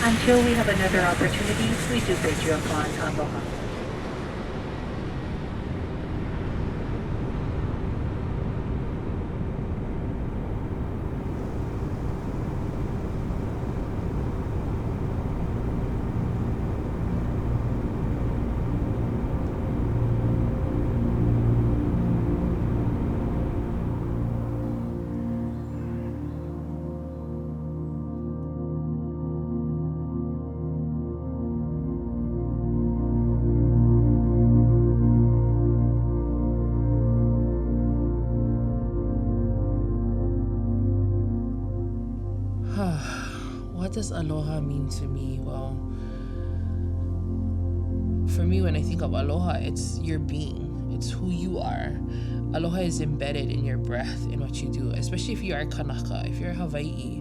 Until we have another opportunity, we do bid you upon aloha. What does aloha mean to me? Well, for me, when I think of aloha, it's your being, it's who you are. Aloha is embedded in your breath, in what you do, especially if you are Kanaka, if you're Hawaii.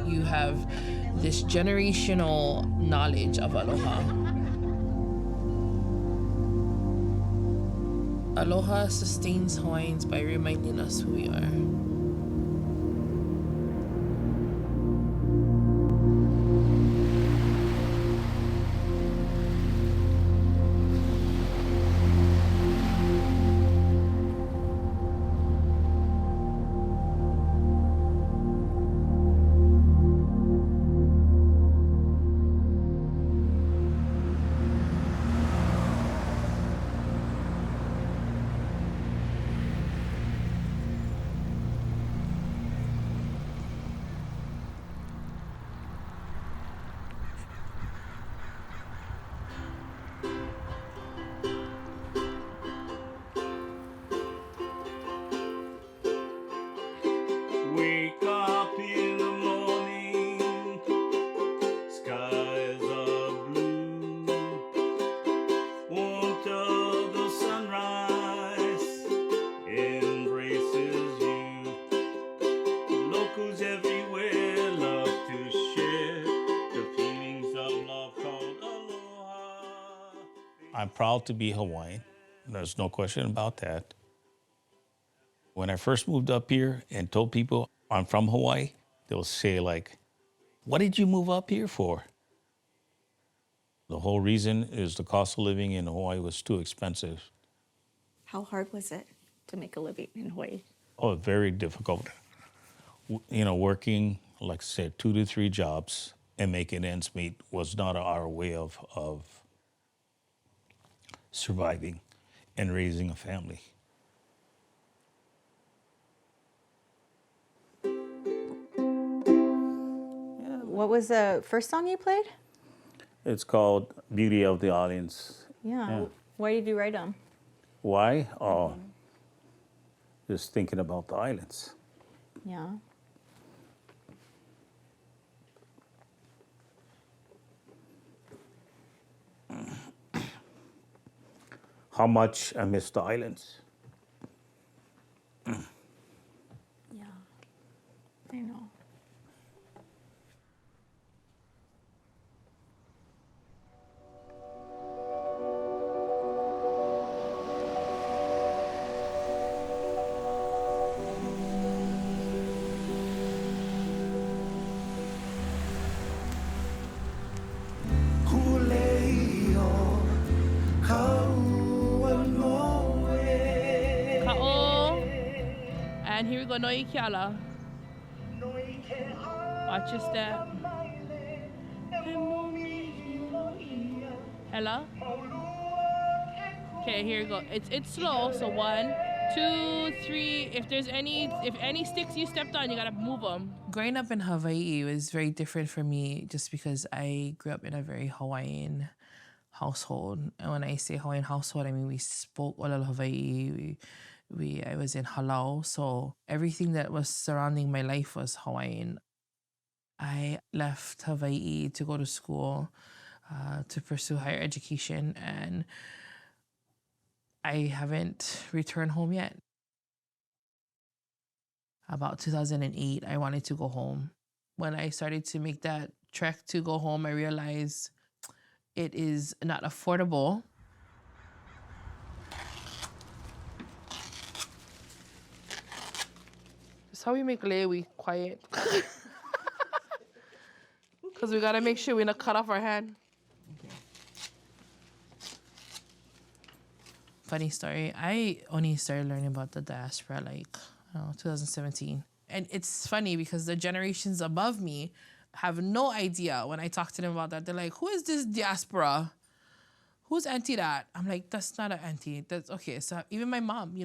You have this generational knowledge of aloha. Aloha sustains Hawaiians by reminding us who we are. Wake up in the morning, skies are blue. Won't the sunrise embraces you. Locals everywhere love to share the feelings of love called aloha. I'm proud to be Hawaiian. There's no question about that. When I first moved up here and told people I'm from Hawaii, they'll say like, what did you move up here for? The whole reason is the cost of living in Hawaii was too expensive. How hard was it to make a living in Hawaii? Oh, very difficult. Working, like I said, 2 to 3 jobs and making ends meet was not our way of surviving and raising a family. What was the first song you played? It's called Beauty of the Audience. Yeah. Why did you write them? Why? Oh, just thinking about the islands. Yeah. How much I miss the islands. Yeah. I know. Ka'o. And here we go, Noi Kiala. Watch your step. Ella. Okay, here we go. It's slow, so 1, 2, 3. If any sticks you stepped on, you gotta move them. Growing up in Hawaii was very different for me, just because I grew up in a very Hawaiian household. And when I say Hawaiian household, I mean we spoke Olelo Hawaii. I was in Halau, so everything that was surrounding my life was Hawaiian. I left Hawaii to go to school to pursue higher education, and I haven't returned home yet. About 2008, I wanted to go home. When I started to make that trek to go home, I realized it is not affordable. That's how we make lay, we quiet. Because we gotta make sure we not cut off our hand. Funny story, I only started learning about the diaspora like, 2017. And it's funny because the generations above me have no idea when I talk to them about that. They're like, who is this diaspora? Who's auntie that? I'm like, that's not an auntie. That's okay. So even my mom,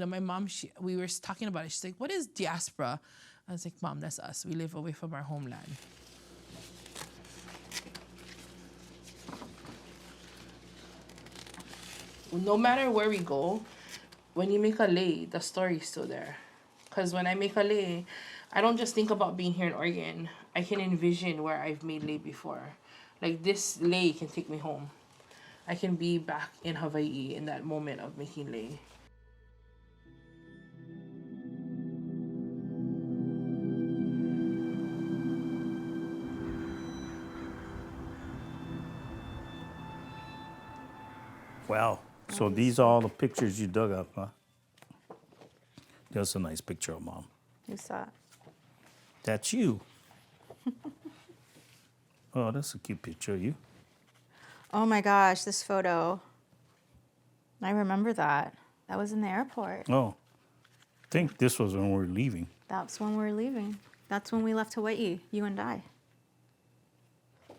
we were talking about it. She's like, what is diaspora? I was like, Mom, that's us. We live away from our homeland. No matter where we go, when you make a lay, the story's still there. Because when I make a lay, I don't just think about being here in Oregon. I can envision where I've made lay before. Like this lay can take me home. I can be back in Hawaii in that moment of making lay. Wow. So these are all the pictures you dug up, huh? That's a nice picture of Mom. Who's that? That's you. Oh, that's a cute picture of you. Oh my gosh, this photo. I remember that. That was in the airport. Oh, I think this was when we were leaving. That's when we were leaving. That's when we left Hawaii, you and I.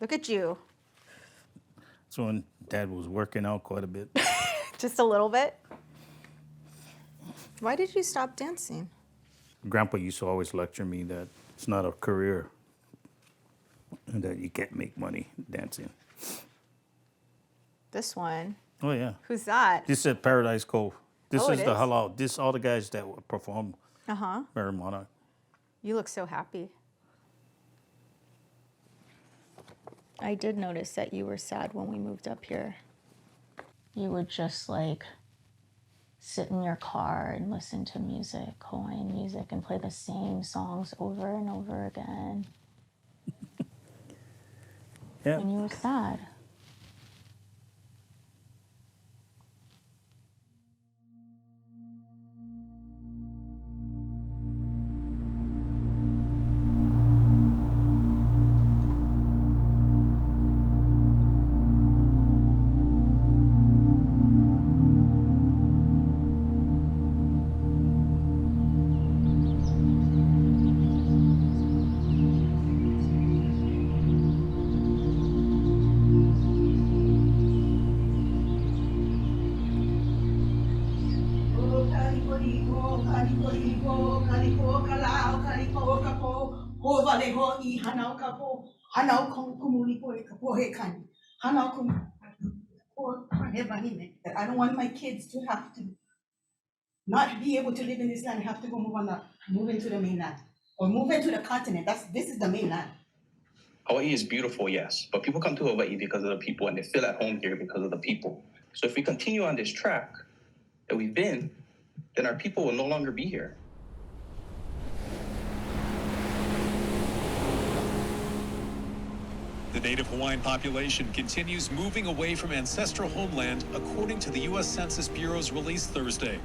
Look at you. That's when Dad was working out quite a bit. Just a little bit. Why did you stop dancing? Grandpa used to always lecture me that it's not a career and that you can't make money dancing. This one. Oh, yeah. Who's that? This is at Paradise Cove. This Oh, is it the is? halal. This all the guys that perform Uh-huh. Mary Monarch. You look so happy. I did notice that you were sad when we moved up here. You would just like sit in your car and listen to music, Hawaiian music, and play the same songs over and over again. Yeah. And you were sad. I don't want my kids to have to not be able to live in this land, have to go move into the mainland or move into the continent. This is the mainland. Hawaii is beautiful, yes, but people come to Hawaii because of the people and they feel at home here because of the people. So if we continue on this track that we've been, then our people will no longer be here. The native Hawaiian population continues moving away from ancestral homeland, according to the U.S. Census Bureau's release Thursday.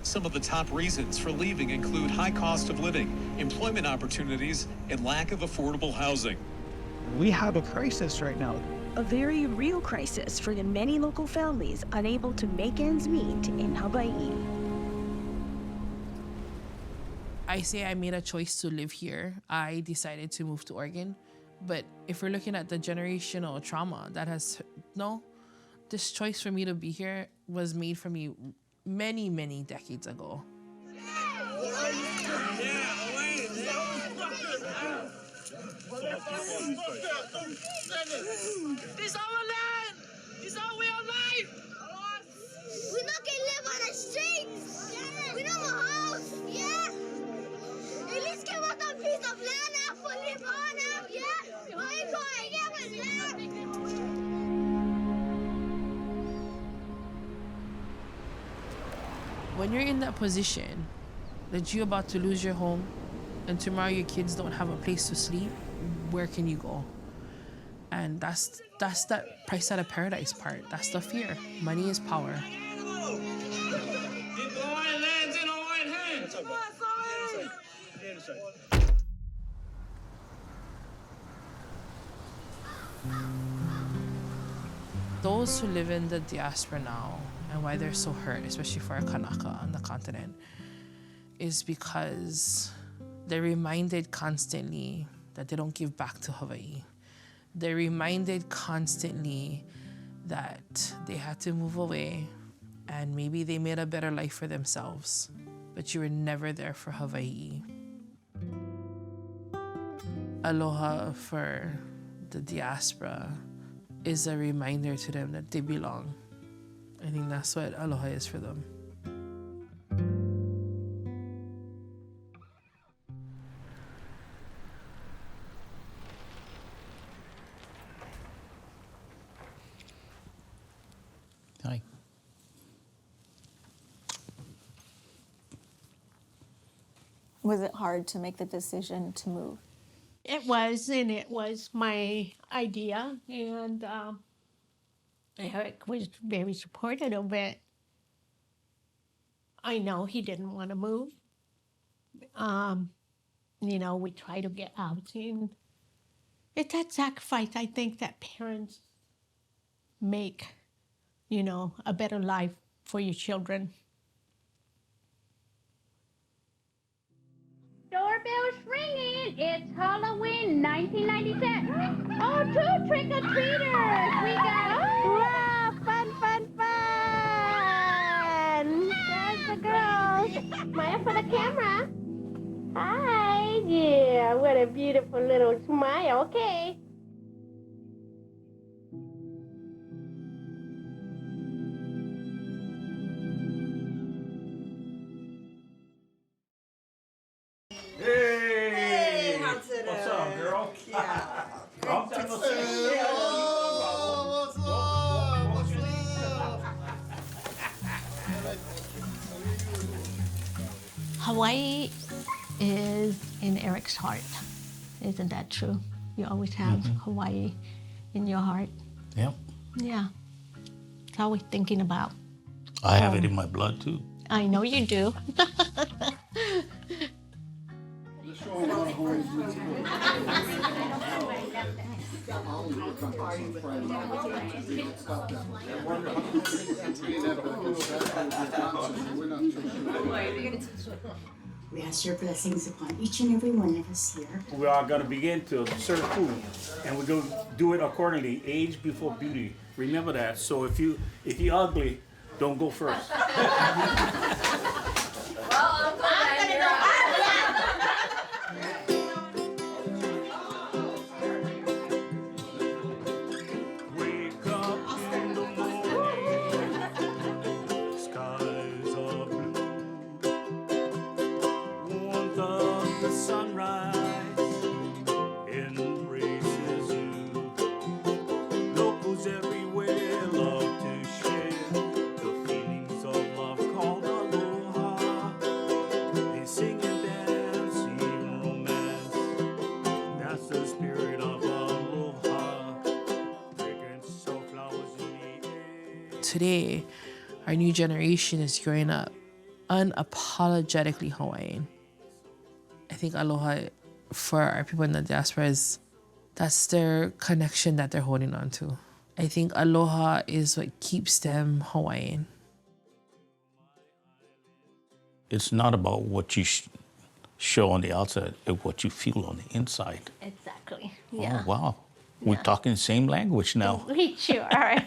Some of the top reasons for leaving include high cost of living, employment opportunities, and lack of affordable housing. We have a crisis right now. A very real crisis for the many local families unable to make ends meet in Hawaii. I say I made a choice to live here. I decided to move to Oregon. But if we're looking at the generational trauma that this choice for me to be here was made for me many, many decades ago. This our land! This our way of life! We not can live on the streets! Yeah. We don't have a house! Yeah! At least give us a piece of land for live on it! Yeah! Why you going? Yeah, we live! When you're in that position that you're about to lose your home and tomorrow your kids don't have a place to sleep, where can you go? And that's that price out of paradise part. That's the fear. Money is power. this side. Those who live in the diaspora now and why they're so hurt, especially for our Kanaka on the continent, is because they're reminded constantly that they don't give back to Hawaii. They're reminded constantly that they had to move away and maybe they made a better life for themselves, but you were never there for Hawaii. Aloha for the diaspora is a reminder to them that they belong. I think that's what aloha is for them. Hi. Was it hard to make the decision to move? It was, and it was my idea, and Eric was very supportive of it. I know he didn't want to move. You know, we try to get out, and it's that sacrifice, I think, that parents make, you know, a better life for your children. Doorbell's ringing. It's Halloween 1997. Oh, 2 trick-or-treaters. We got, wow, fun, fun, fun. There's the girls. Smile for the camera. Hi. Yeah, what a beautiful little smile. Okay. Hey! What's up, girl? Yeah. Long time no see. What's up? What's up? Hawaii is in Eric's heart. Isn't that true? You always have Hawaii in your heart. Yep. Yeah. It's always thinking about. I have it in my blood too. I know you do. We ask your blessings upon each and every one of us here. We are going to begin to serve food, and we're going to do it accordingly. Age before beauty. Remember that. So if you're ugly, don't go first. Today, our new generation is growing up unapologetically Hawaiian. I think aloha for our people in the diaspora that's their connection that they're holding on to. I think aloha is what keeps them Hawaiian. It's not about what you show on the outside, it's what you feel on the inside. Exactly. Yeah. Oh, wow. We're talking the same language now. We sure are.